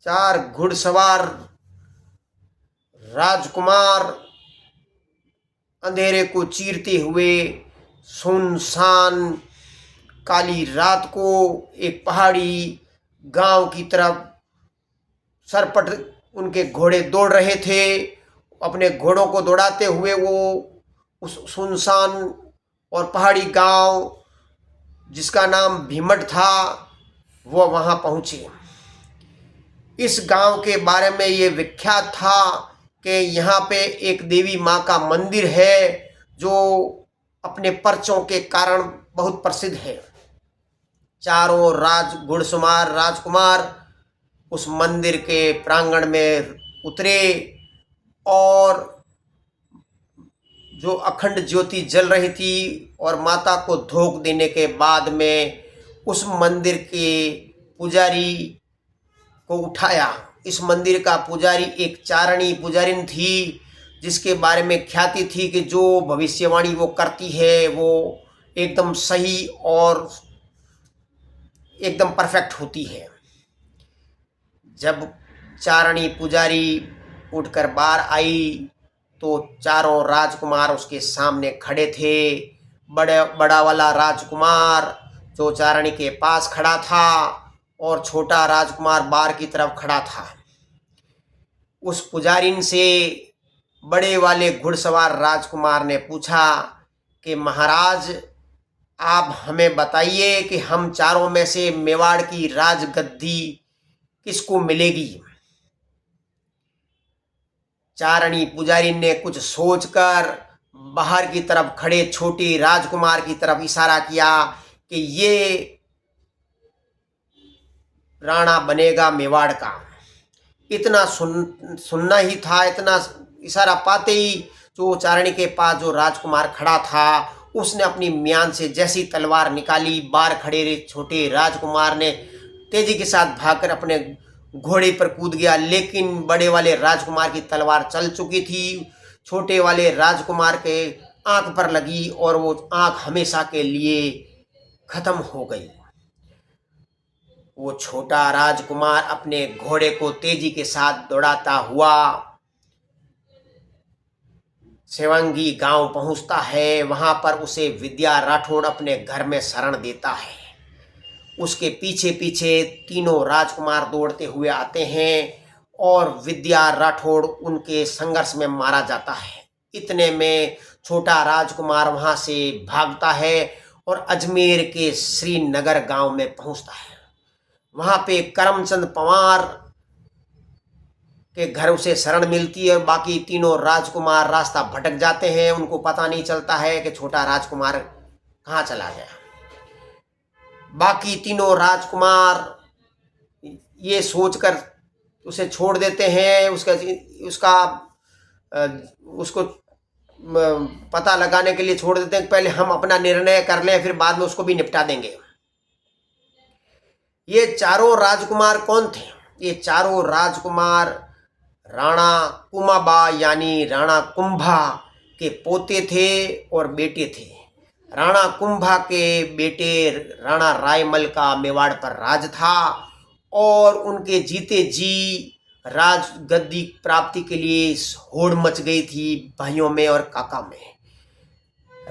चार घुड़सवार राजकुमार अंधेरे को चीरते हुए सुनसान काली रात को एक पहाड़ी गांव की तरफ सरपट उनके घोड़े दौड़ रहे थे। अपने घोड़ों को दौड़ाते हुए वो उस सुनसान और पहाड़ी गांव जिसका नाम भीमट था वो वहां पहुंचे। इस गांव के बारे में ये विख्यात था कि यहाँ पे एक देवी माँ का मंदिर है जो अपने पर्चों के कारण बहुत प्रसिद्ध है। चारों घुड़सवार राजकुमार उस मंदिर के प्रांगण में उतरे और जो अखंड ज्योति जल रही थी और माता को धोख देने के बाद में उस मंदिर के पुजारी को उठाया। इस मंदिर का पुजारी एक चारणी पुजारिन थी जिसके बारे में ख्याति थी कि जो भविष्यवाणी वो करती है वो एकदम सही और एकदम परफेक्ट होती है। जब चारणी पुजारी उठकर बाहर आई तो चारों राजकुमार उसके सामने खड़े थे। बड़ा वाला राजकुमार जो चारणी के पास खड़ा था और छोटा राजकुमार बाहर की तरफ खड़ा था। उस पुजारिन से बड़े वाले घुड़सवार राजकुमार ने पूछा कि महाराज आप हमें बताइए कि हम चारों में से मेवाड़ की राजगद्दी किसको मिलेगी। चारणी पुजारी ने कुछ सोचकर बाहर की तरफ खड़े छोटे राजकुमार की तरफ इशारा किया कि ये राणा बनेगा मेवाड़ का। इतना सुनना ही था। इतना इशारा पाते ही जो चारणी के पास जो राजकुमार खड़ा था उसने अपनी म्यान से जैसी तलवार निकाली, बाहर खड़े छोटे राजकुमार ने तेजी के साथ भागकर अपने घोड़े पर कूद गया, लेकिन बड़े वाले राजकुमार की तलवार चल चुकी थी। छोटे वाले राजकुमार के आंख पर लगी और वो आंख हमेशा के लिए खत्म हो गई। वो छोटा राजकुमार अपने घोड़े को तेजी के साथ दौड़ाता हुआ सेवंगी गांव पहुंचता है। वहां पर उसे विद्या राठौड़ अपने घर में शरण देता है। उसके पीछे पीछे तीनों राजकुमार दौड़ते हुए आते हैं और विद्या राठौड़ उनके संघर्ष में मारा जाता है। इतने में छोटा राजकुमार वहां से भागता है और अजमेर के श्रीनगर गांव में पहुंचता है। वहां पे करमचंद पंवार के घर उसे शरण मिलती है और बाकी तीनों राजकुमार रास्ता भटक जाते हैं। उनको पता नहीं चलता है कि छोटा राजकुमार कहाँ चला गया। बाकी तीनों राजकुमार ये सोचकर उसे छोड़ देते हैं। उसको पता लगाने के लिए छोड़ देते हैं। पहले हम अपना निर्णय कर लें फिर बाद में उसको भी निपटा देंगे। ये चारों राजकुमार कौन थे? ये चारों राजकुमार राणा कुमाबा यानी राणा कुंभा के पोते थे और बेटे थे। राणा कुंभा के बेटे राणा रायमल का मेवाड़ पर राज था और उनके जीते जी राज गद्दी प्राप्ति के लिए होड़ मच गई थी भाइयों में और काका में।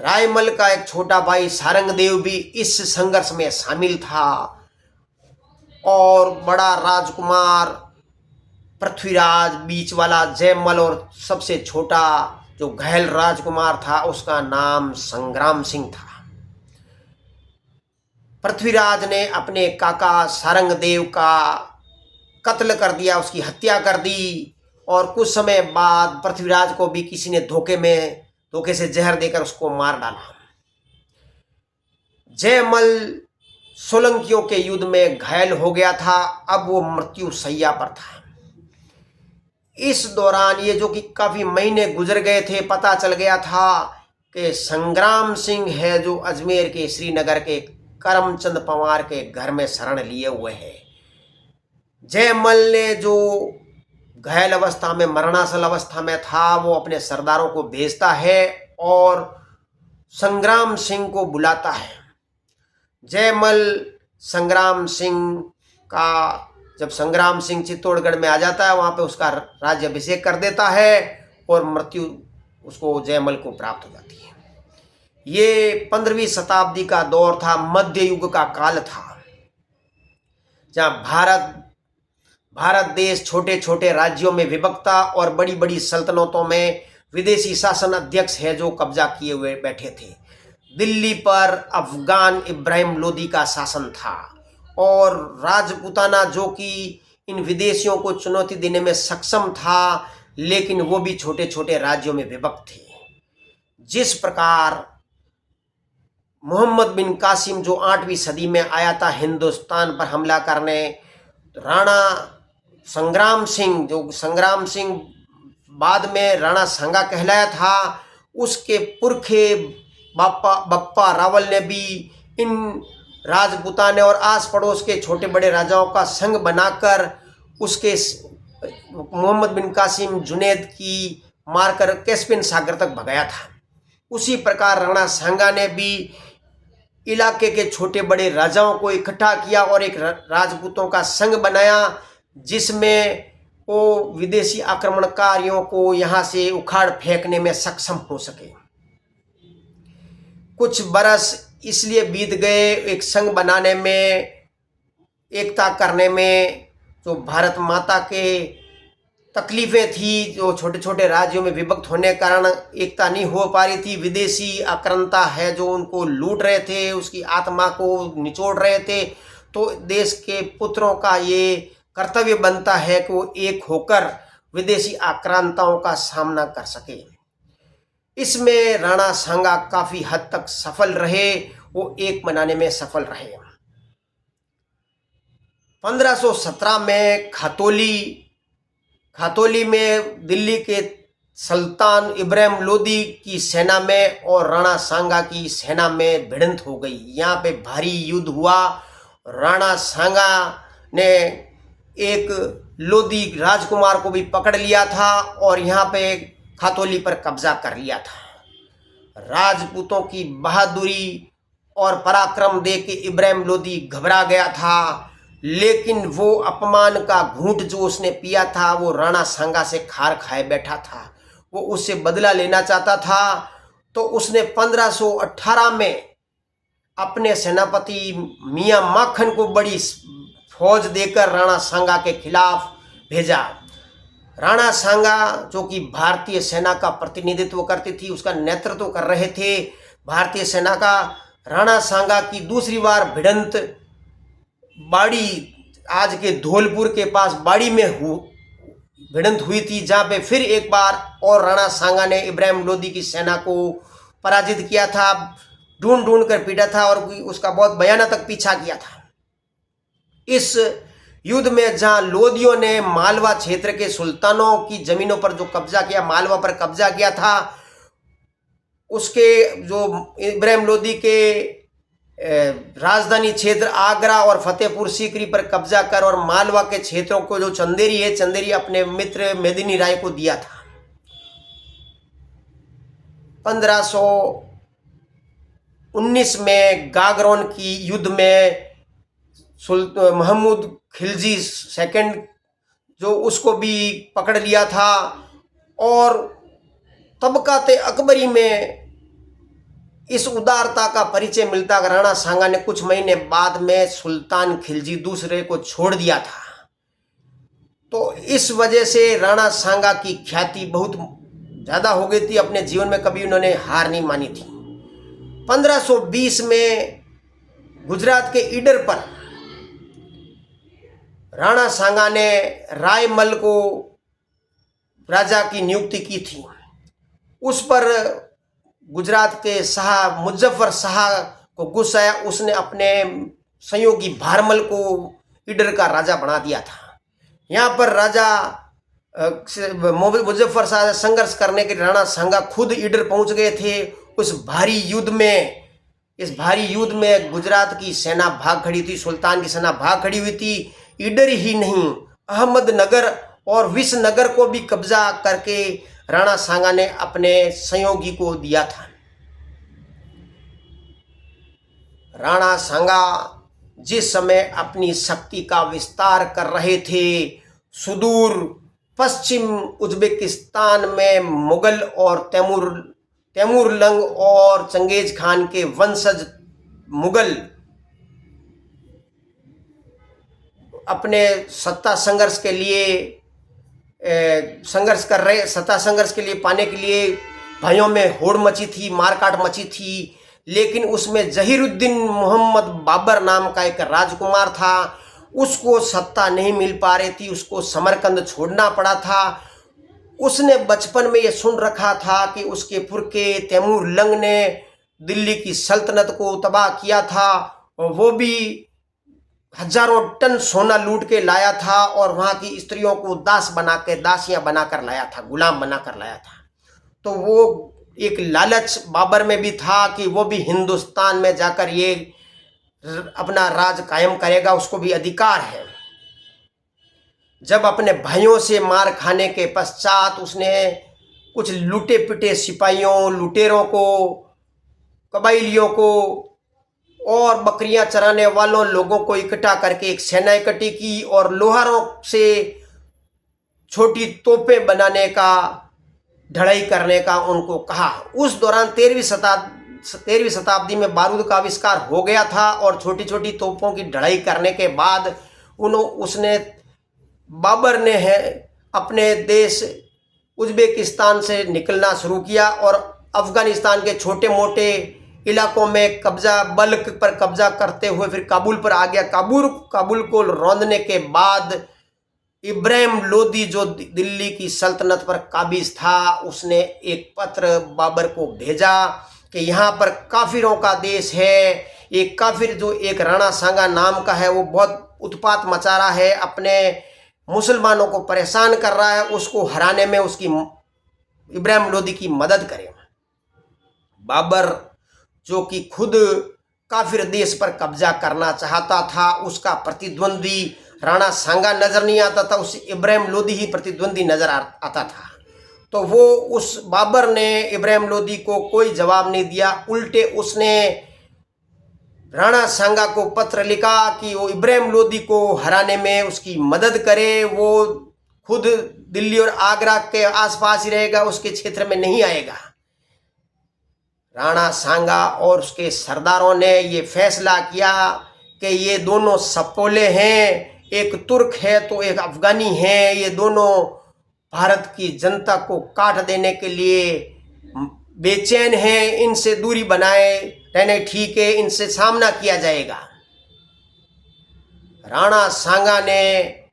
रायमल का एक छोटा भाई सारंगदेव भी इस संघर्ष में शामिल था और बड़ा राजकुमार पृथ्वीराज, बीच वाला जयमल और सबसे छोटा जो घायल राजकुमार था उसका नाम संग्राम सिंह था। पृथ्वीराज ने अपने काका सारंगदेव का कत्ल कर दिया, उसकी हत्या कर दी और कुछ समय बाद पृथ्वीराज को भी किसी ने धोखे से जहर देकर उसको मार डाला। जयमल सोलंकियों के युद्ध में घायल हो गया था। अब वो मृत्यु शैया पर था। इस दौरान ये जो कि काफी महीने गुजर गए थे, पता चल गया था कि संग्राम सिंह है जो अजमेर के श्रीनगर के करमचंद पंवार के घर में शरण लिए हुए हैं। जयमल ने जो घायल अवस्था में मरणासल अवस्था में था वो अपने सरदारों को भेजता है और संग्राम सिंह को बुलाता है। जयमल संग्राम सिंह का जब संग्राम सिंह चित्तौड़गढ़ में आ जाता है, वहाँ पे उसका राज्याभिषेक कर देता है और मृत्यु उसको जयमल को प्राप्त हो जाती है। ये 15वीं शताब्दी का दौर था, मध्य युग का काल था, जहाँ भारत देश छोटे छोटे राज्यों में विभक्त था और बड़ी बड़ी सल्तनतों में विदेशी शासन अध्यक्ष है जो कब्जा किए हुए बैठे थे। दिल्ली पर अफगान इब्राहिम लोदी का शासन था और राजपूताना जो कि इन विदेशियों को चुनौती देने में सक्षम था, लेकिन वो भी छोटे छोटे राज्यों में विभक्त थे। जिस प्रकार मोहम्मद बिन कासिम जो 8वीं सदी में आया था हिंदुस्तान पर हमला करने, राणा संग्राम सिंह बाद में राणा सांगा कहलाया था, उसके पुरखे बप्पा रावल ने भी इन राजपूताने और आस पड़ोस के छोटे बड़े राजाओं का संग बनाकर उसके मोहम्मद बिन कासिम जुनैद की मारकर कैस्पियन सागर तक भगाया था। उसी प्रकार राणा सांगा ने भी इलाके के छोटे बड़े राजाओं को इकट्ठा किया और एक राजपूतों का संग बनाया, जिसमें वो विदेशी आक्रमणकारियों को यहाँ से उखाड़ फेंकने में सक्षम हो सके। कुछ बरस इसलिए बीत गए एक संघ बनाने में, एकता करने में, जो भारत माता के तकलीफें थी, जो छोटे छोटे राज्यों में विभक्त होने के कारण एकता नहीं हो पा रही थी। विदेशी आक्रांता है जो उनको लूट रहे थे, उसकी आत्मा को निचोड़ रहे थे। तो देश के पुत्रों का ये कर्तव्य बनता है कि वो एक होकर विदेशी आक्रांताओं का सामना कर सके। इसमें राणा सांगा काफी हद तक सफल रहे, वो एक बनाने में सफल रहे। 1517 में खातौली में दिल्ली के सुल्तान इब्राहिम लोदी की सेना में और राणा सांगा की सेना में भिड़ंत हो गई। यहाँ पे भारी युद्ध हुआ। राणा सांगा ने एक लोदी राजकुमार को भी पकड़ लिया था और यहाँ पे खातौली पर कब्जा कर लिया था। राजपूतों की बहादुरी और पराक्रम देख के इब्राहिम लोदी घबरा गया था, लेकिन वो अपमान का घूंट जो उसने पिया था वो राणा सांगा से खार खाए बैठा था। वो उससे बदला लेना चाहता था, तो उसने 1518 में अपने सेनापति मियां माखन को बड़ी फौज देकर राणा सांगा के खिलाफ भेजा। राणा सांगा जो कि भारतीय सेना का प्रतिनिधित्व करती थी, उसका नेतृत्व कर रहे थे भारतीय सेना का। राणा सांगा की दूसरी बार भिड़ंत बाड़ी, आज के धौलपुर के पास बाड़ी में भिड़ंत हुई थी, जहाँ पे फिर एक बार और राणा सांगा ने इब्राहिम लोदी की सेना को पराजित किया था, ढूंढ ढूंढ कर पीटा था और उसका बहुत भयानक पीछा किया था। इस युद्ध में जहाँ लोदियों ने मालवा क्षेत्र के सुल्तानों की जमीनों पर जो कब्जा किया, मालवा पर कब्जा किया था, उसके जो इब्राहिम लोदी के राजधानी क्षेत्र आगरा और फतेहपुर सीकरी पर कब्जा कर और मालवा के क्षेत्रों को जो चंदेरी अपने मित्र मेदिनी राय को दिया था। 1519 में गागरोन की युद्ध में महमूद खिलजी सेकंड जो उसको भी पकड़ लिया था और तबकाते अकबरी में इस उदारता का परिचय मिलता। राणा सांगा ने कुछ महीने बाद में सुल्तान खिलजी दूसरे को छोड़ दिया था। तो इस वजह से राणा सांगा की ख्याति बहुत ज़्यादा हो गई थी। अपने जीवन में कभी उन्होंने हार नहीं मानी थी। 1520 में गुजरात के ईडर पर राणा सांगा ने रायमल को राजा की नियुक्ति की थी। उस पर गुजरात के शाह मुजफ्फर शाह को गुस्सा आया। उसने अपने सहयोगी भारमल को ईडर का राजा बना दिया था। यहाँ पर राजा मुजफ्फर शाह से संघर्ष करने के राणा सांगा खुद ईडर पहुंच गए थे। इस भारी युद्ध में गुजरात की सेना भाग खड़ी थी, सुल्तान की सेना भाग खड़ी हुई थी। ईडर ही नहीं, अहमदनगर और विसनगर को भी कब्जा करके राणा सांगा ने अपने सहयोगी को दिया था। राणा सांगा जिस समय अपनी शक्ति का विस्तार कर रहे थे। सुदूर पश्चिम उज्बेकिस्तान में मुगल और तैमूरलंग और चंगेज खान के वंशज मुगल अपने सत्ता संघर्ष के लिए सत्ता संघर्ष के लिए पाने के लिए भाइयों में होड़ मची थी, मारकाट मची थी। लेकिन उसमें जहीरुद्दीन मोहम्मद बाबर नाम का एक राजकुमार था, उसको सत्ता नहीं मिल पा रही थी, उसको समरकंद छोड़ना पड़ा था। उसने बचपन में ये सुन रखा था कि उसके पुरखे तैमूरलंग ने दिल्ली की सल्तनत को तबाह किया था, और वो भी हजारों टन सोना लूट के लाया था और वहाँ की स्त्रियों को दासियां बनाकर लाया था, गुलाम बनाकर लाया था। तो वो एक लालच बाबर में भी था कि वो भी हिंदुस्तान में जाकर ये अपना राज कायम करेगा, उसको भी अधिकार है। जब अपने भाइयों से मार खाने के पश्चात उसने कुछ लूटे पिटे सिपाहियों, लुटेरों को, कबाइलियों को और बकरियां चराने वालों लोगों को इकट्ठा करके एक सेना इकट्ठी की और लोहारों से छोटी तोपें बनाने का, ढलाई करने का उनको कहा। उस दौरान 13वीं शताब्दी में बारूद का आविष्कार हो गया था और छोटी छोटी तोपों की ढलाई करने के बाद बाबर ने अपने देश उज्बेकिस्तान से निकलना शुरू किया और अफगानिस्तान के छोटे मोटे इलाकों में बल्क पर कब्जा करते हुए फिर काबुल पर आ गया। काबुल को रौंदने के बाद इब्राहिम लोदी जो दिल्ली की सल्तनत पर काबिज था, उसने एक पत्र बाबर को भेजा कि यहाँ पर काफिरों का देश है। एक काफिर जो एक राणा सांगा नाम का है, वो बहुत उत्पात मचा रहा है, अपने मुसलमानों को परेशान कर रहा है, उसको हराने में उसकी इब्राहिम लोदी की मदद करें। बाबर जो कि खुद काफिर देश पर कब्जा करना चाहता था, उसका प्रतिद्वंदी राणा सांगा नजर नहीं आता था, उसे इब्राहिम लोदी ही प्रतिद्वंदी नजर आता था। तो वो उस बाबर ने इब्राहिम लोदी को कोई जवाब नहीं दिया, उल्टे उसने राणा सांगा को पत्र लिखा कि वो इब्राहिम लोदी को हराने में उसकी मदद करे। वो खुद दिल्ली और आगरा के आसपास ही रहेगा, उसके क्षेत्र में नहीं आएगा। राणा सांगा और उसके सरदारों ने ये फैसला किया कि ये दोनों सपोले हैं, एक तुर्क है तो एक अफगानी है, ये दोनों भारत की जनता को काट देने के लिए बेचैन हैं, इनसे दूरी बनाए रहने ठीक है, इनसे सामना किया जाएगा। राणा सांगा ने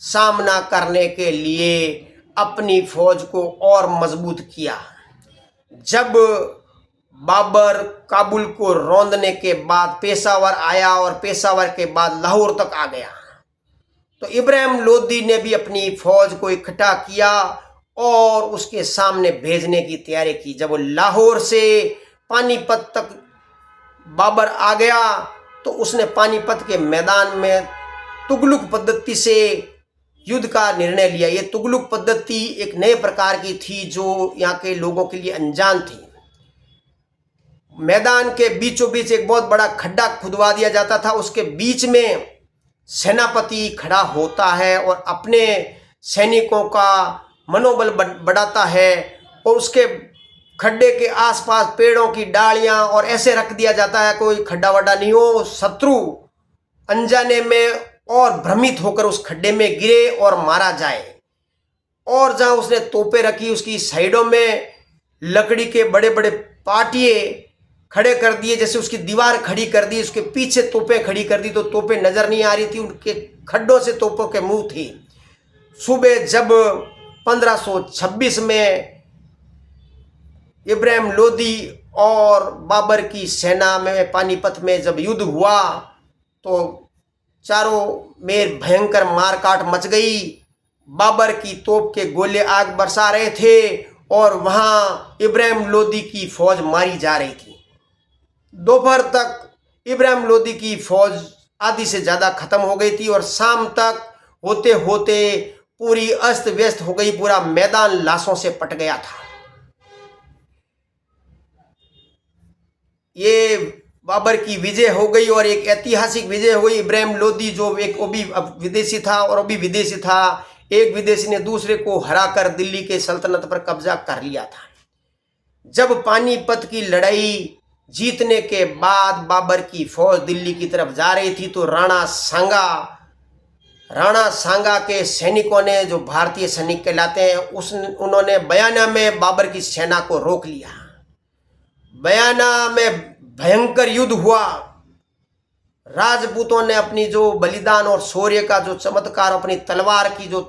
सामना करने के लिए अपनी फौज को और मजबूत किया। जब बाबर काबुल को रौंदने के बाद पेशावर आया और पेशावर के बाद लाहौर तक आ गया, तो इब्राहिम लोदी ने भी अपनी फौज को इकट्ठा किया और उसके सामने भेजने की तैयारी की। जब वो लाहौर से पानीपत तक बाबर आ गया तो उसने पानीपत के मैदान में तुगलक पद्धति से युद्ध का निर्णय लिया। ये तुगलक पद्धति एक नए प्रकार की थी जो यहाँ के लोगों के लिए अनजान थी। मैदान के बीचों बीच एक बहुत बड़ा खड्डा खुदवा दिया जाता था, उसके बीच में सेनापति खड़ा होता है और अपने सैनिकों का मनोबल बढ़ाता है और उसके खड्डे के आसपास पेड़ों की डालियां और ऐसे रख दिया जाता है कोई खड्डा वड्डा नहीं हो, शत्रु अनजाने में और भ्रमित होकर उस खड्डे में गिरे और मारा जाए। और जहां उसने तोपें रखी उसकी साइडों में लकड़ी के बड़े बड़े पाटिए खड़े कर दिए, जैसे उसकी दीवार खड़ी कर दी, उसके पीछे तोपें खड़ी कर दी तो तोपें नजर नहीं आ रही थी, उनके खड्डों से तोपों के मुंह थी। सुबह जब 1526 में इब्राहिम लोदी और बाबर की सेना में पानीपत में जब युद्ध हुआ तो चारों में भयंकर मारकाट मच गई। बाबर की तोप के गोले आग बरसा रहे थे और वहां इब्राहिम लोदी की फौज मारी जा रही थी। दोपहर तक इब्राहिम लोदी की फौज आधी से ज़्यादा खत्म हो गई थी और शाम तक होते होते पूरी अस्त व्यस्त हो गई, पूरा मैदान लाशों से पट गया था। ये बाबर की विजय हो गई और एक ऐतिहासिक विजय हुई। इब्राहिम लोदी जो एक वो भी विदेशी था और वो भी विदेशी था, एक विदेशी ने दूसरे को हराकर दिल्ली के सल्तनत पर कब्जा कर लिया था। जब पानीपत की लड़ाई जीतने के बाद बाबर की फौज दिल्ली की तरफ जा रही थी तो राणा सांगा के सैनिकों ने, जो भारतीय सैनिक कहलाते हैं, उन्होंने बयाना में बाबर की सेना को रोक लिया। बयाना में भयंकर युद्ध हुआ। राजपूतों ने अपनी जो बलिदान और शौर्य का जो चमत्कार, अपनी तलवार की जो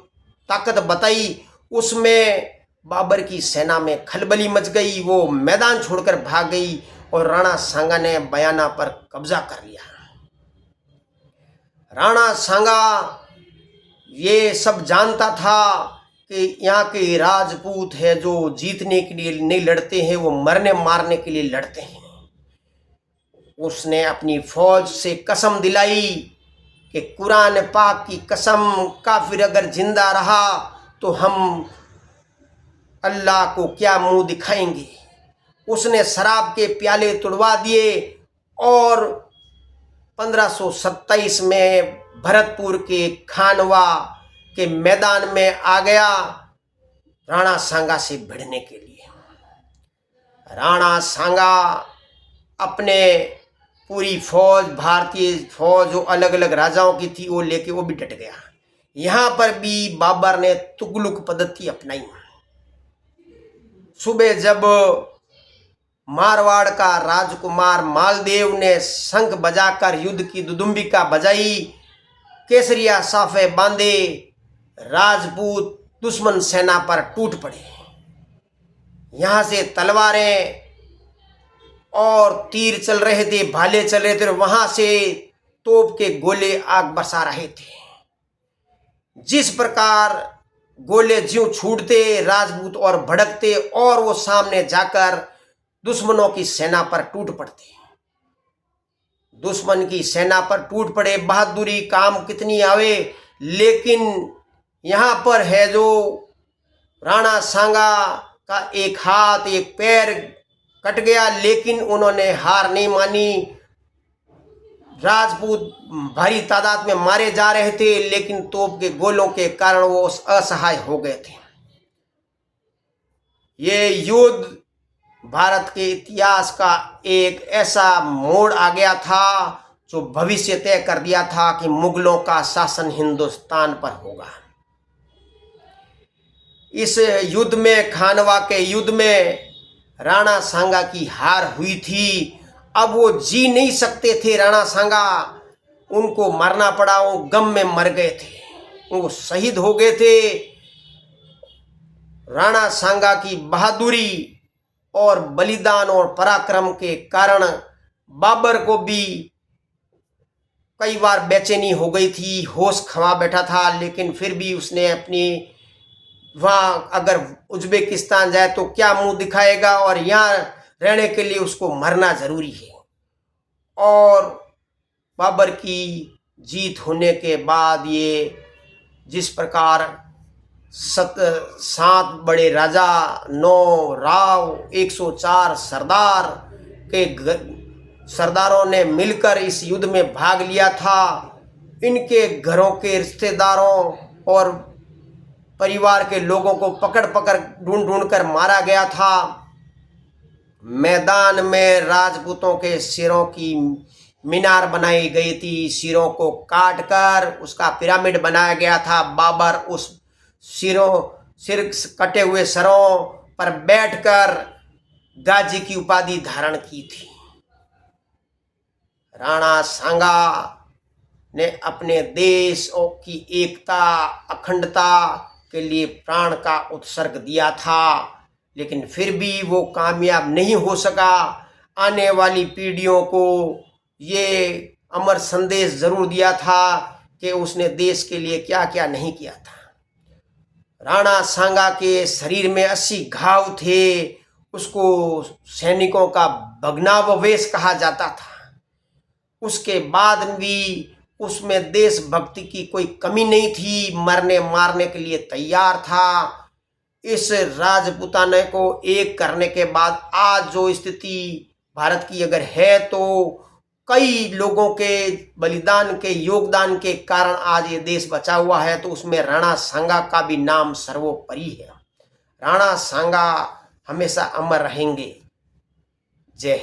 ताकत बताई, उसमें बाबर की सेना में खलबली मच गई। वो मैदान छोड़कर भाग गई और राणा सांगा ने बयाना पर कब्जा कर लिया। राणा सांगा ये सब जानता था कि यहाँ के राजपूत है जो जीतने के लिए नहीं लड़ते हैं, वो मरने मारने के लिए लड़ते हैं। उसने अपनी फौज से कसम दिलाई कि कुरान पाक की कसम, काफिर अगर जिंदा रहा तो हम अल्लाह को क्या मुंह दिखाएंगे। उसने शराब के प्याले तुड़वा दिए और 1527 में भरतपुर के खानवा के मैदान में आ गया राणा सांगा से भिड़ने के लिए। राणा सांगा अपने पूरी फौज, भारतीय फौज जो अलग अलग राजाओं की थी, वो लेके वो भी डट गया। यहाँ पर भी बाबर ने तुगलक पद्धति अपनाई। सुबह जब मारवाड़ का राजकुमार मालदेव ने शंख बजाकर युद्ध की दुदुम्बिका बजाई, केसरिया साफे बांधे, राजपूत दुश्मन सेना पर टूट पड़े। यहाँ से तलवारें और तीर चल रहे थे, भाले चल रहे थे, और वहां से तोप के गोले आग बरसा रहे थे। जिस प्रकार गोले ज्यों छूटते, राजपूत और भड़कते और वो सामने जाकर दुश्मनों की सेना पर टूट पड़ते। दुश्मन की सेना पर टूट पड़े। बहादुरी काम कितनी आवे, लेकिन यहाँ पर है जो राणा सांगा का एक हाथ एक पैर कट गया, लेकिन उन्होंने हार नहीं मानी। राजपूत भारी तादाद में मारे जा रहे थे, लेकिन तोप के गोलों के कारण वो असहाय हो गए थे। ये युद्ध भारत के इतिहास का एक ऐसा मोड़ आ गया था जो भविष्य तय कर दिया था कि मुगलों का शासन हिंदुस्तान पर होगा। इस युद्ध में, खानवा के युद्ध में, राणा सांगा की हार हुई थी। अब वो जी नहीं सकते थे राणा सांगा, उनको मरना पड़ा, वो गम में मर गए थे, वो शहीद हो गए थे। राणा सांगा की बहादुरी और बलिदान और पराक्रम के कारण बाबर को भी कई बार बेचैनी हो गई थी, होश खवा बैठा था, लेकिन फिर भी उसने अपनी, वहाँ अगर उज्बेकिस्तान जाए तो क्या मुंह दिखाएगा, और यहाँ रहने के लिए उसको मरना जरूरी है। और बाबर की जीत होने के बाद ये जिस प्रकार 7 बड़े राजा, 9 राव, 104 सरदार के सरदारों ने मिलकर इस युद्ध में भाग लिया था, इनके घरों के रिश्तेदारों और परिवार के लोगों को पकड़ पकड़ ढूंढ कर मारा गया था। मैदान में राजपूतों के सिरों की मीनार बनाई गई थी, सिरों को काट कर उसका पिरामिड बनाया गया था। बाबर उस सिर कटे हुए सरों पर बैठकर गाजी की उपाधि धारण की थी। राणा सांगा ने अपने देश की एकता, अखंडता के लिए प्राण का उत्सर्ग दिया था, लेकिन फिर भी वो कामयाब नहीं हो सका। आने वाली पीढ़ियों को ये अमर संदेश जरूर दिया था कि उसने देश के लिए क्या क्या नहीं किया था। राणा सांगा के शरीर में 80 घाव थे, उसको सैनिकों का भग्नावशेष कहा जाता था। उसके बाद भी उसमें देशभक्ति की कोई कमी नहीं थी, मरने मारने के लिए तैयार था। इस राजपूताने को एक करने के बाद आज जो स्थिति भारत की अगर है, तो कई लोगों के बलिदान के योगदान के कारण आज ये देश बचा हुआ है, तो उसमें राणा सांगा का भी नाम सर्वोपरि है। राणा सांगा हमेशा अमर रहेंगे। जय हिंद।